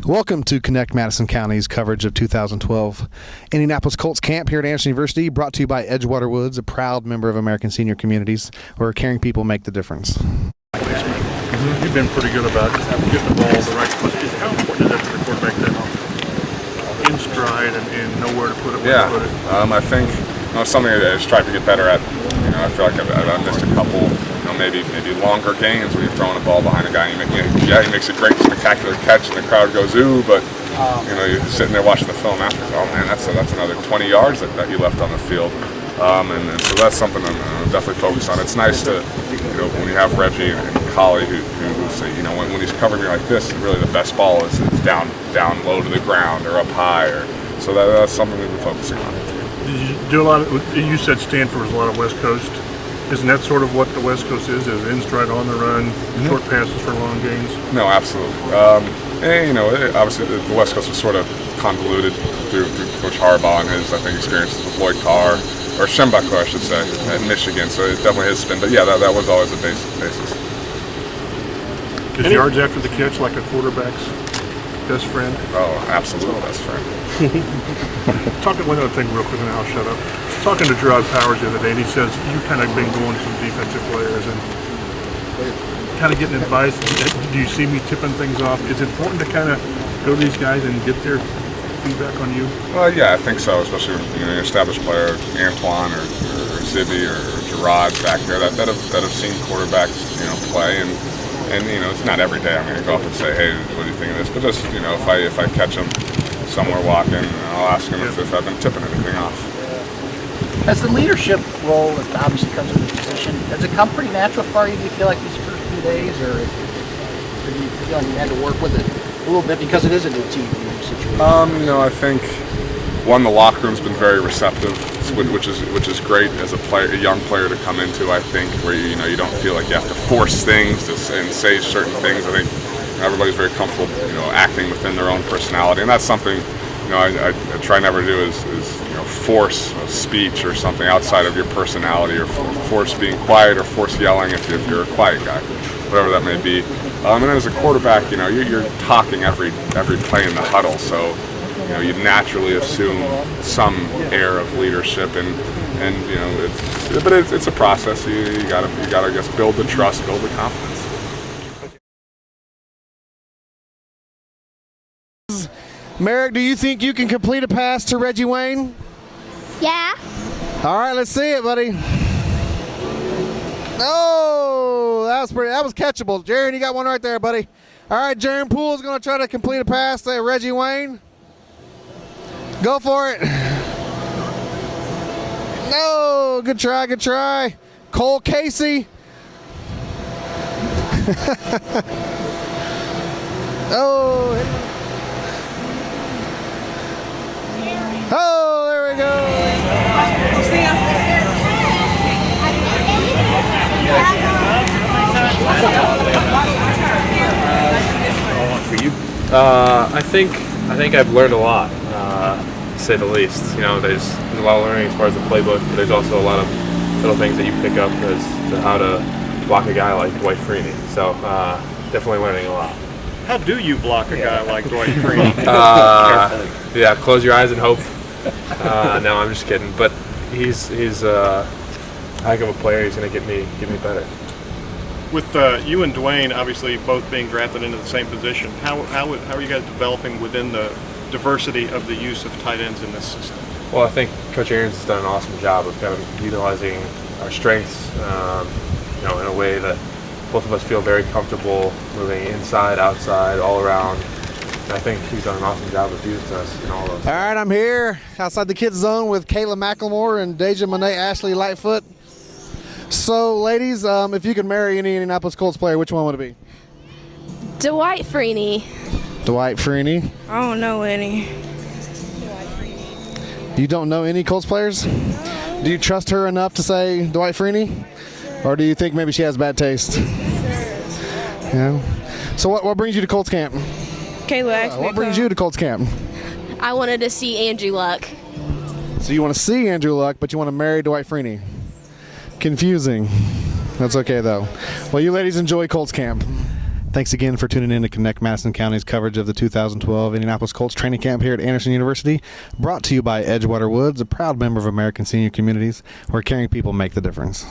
Welcome to Connect Madison County's coverage of 2012 Indianapolis Colts Camp here at Anderson University, brought to you by Edgewater Woods, a proud member of American Senior Communities, where caring people make the difference. You've been pretty good about getting the ball the right place. How important is that for the quarterback to in stride and know where to put it, where to put it? I think something that I just tried to get better at. I feel like I've missed a couple, maybe longer gains when you're throwing a ball behind a guy. He makes a great, spectacular catch, and the crowd goes ooh. But you're sitting there watching the film after. Oh man, that's another 20 yards that he left on the field. And so that's something I'm definitely focused on. It's nice to, when you have Reggie and Collie who say, when he's covering me like this, really the best ball is down low to the ground or up high. So that's something we've been focusing on. Did you do a lot of? You said Stanford was a lot of West Coast. Isn't that sort of what the West Coast is in stride, on the run, short passes for long gains? No, absolutely. Obviously the West Coast was sort of convoluted through Coach Harbaugh and his, experiences with Lloyd Carr, or Schembechler, I should say, at Michigan. So it's definitely his spin. But yeah, that was always a basis. Is yards after the catch like a quarterback's best friend? Oh, absolute best friend. Talking one other thing real quick, and then I'll shut up. Talking to Gerard Powers the other day, and he says you kind of been going to some defensive players and kind of getting advice. Do you see me tipping things off? Is it important to kind of go to these guys and get their feedback on you? Well, yeah, I think so. Especially an established player, Antoine or Zibby or Gerard back there that have seen quarterbacks play and it's not every day I'm going to go up and say, hey, what do you think of this? But just if I catch him somewhere walking, I'll ask him if I've been tipping anything off. As the leadership role that obviously comes with the position, has it come pretty natural for you? Do you feel like these first few days, or do you feel like you had to work with it a little bit because it is a new team situation? I think the locker room's been very receptive, which is great as a young player to come into. I think where you don't feel like you have to force things and say certain things. I think everybody's very comfortable, acting within their own personality, and that's something I try never to do is force a speech or something outside of your personality, or force being quiet, or force yelling if you're a quiet guy, whatever that may be. And as a quarterback, you're talking every play in the huddle, so you naturally assume some air of leadership, and it's a process. You gotta I guess build the trust, build the confidence. Merrick, do you think you can complete a pass to Reggie Wayne? Yeah. All right, let's see it, buddy. Oh, that was catchable. Jaron, you got one right there, buddy. All right, Jaron Poole's going to try to complete a pass to Reggie Wayne. Go for it. No, good try. Cole Casey. Oh, there we go. For you? I think I've learned a lot, to say the least. There's a lot of learning as far as the playbook, but there's also a lot of little things that you pick up as to how to block a guy like Dwight Freeney. So definitely learning a lot. How do you block a guy like Dwight Freeney? Yeah, close your eyes and hope. No, I'm just kidding. But he's a heck of a player. He's going to get me better. With you and Dwayne obviously both being drafted into the same position, how are you guys developing within the diversity of the use of tight ends in this system? Well, I think Coach Ahrens has done an awesome job of kind of utilizing our strengths, in a way that both of us feel very comfortable moving inside, outside, all around. And I think he's done an awesome job of using us in all those. All right, I'm here outside the kids' zone with Kayla McLemore and Deja Monet Ashley Lightfoot. So, ladies, if you could marry any Indianapolis Colts player, which one would it be? Dwight Freeney. Dwight Freeney. I don't know any. You don't know any Colts players? No. Do you trust her enough to say Dwight Freeney? Or do you think maybe she has bad taste? Yeah. So what brings you to Colts Camp? Kayla asked me. What brings you to Colts Camp? I wanted to see Andrew Luck. So you want to see Andrew Luck, but you want to marry Dwight Freeney. Confusing. That's okay, though. Well, you ladies enjoy Colts Camp. Thanks again for tuning in to Connect Madison County's coverage of the 2012 Indianapolis Colts training camp here at Anderson University, brought to you by Edgewater Woods, a proud member of American Senior Communities, where caring people make the difference.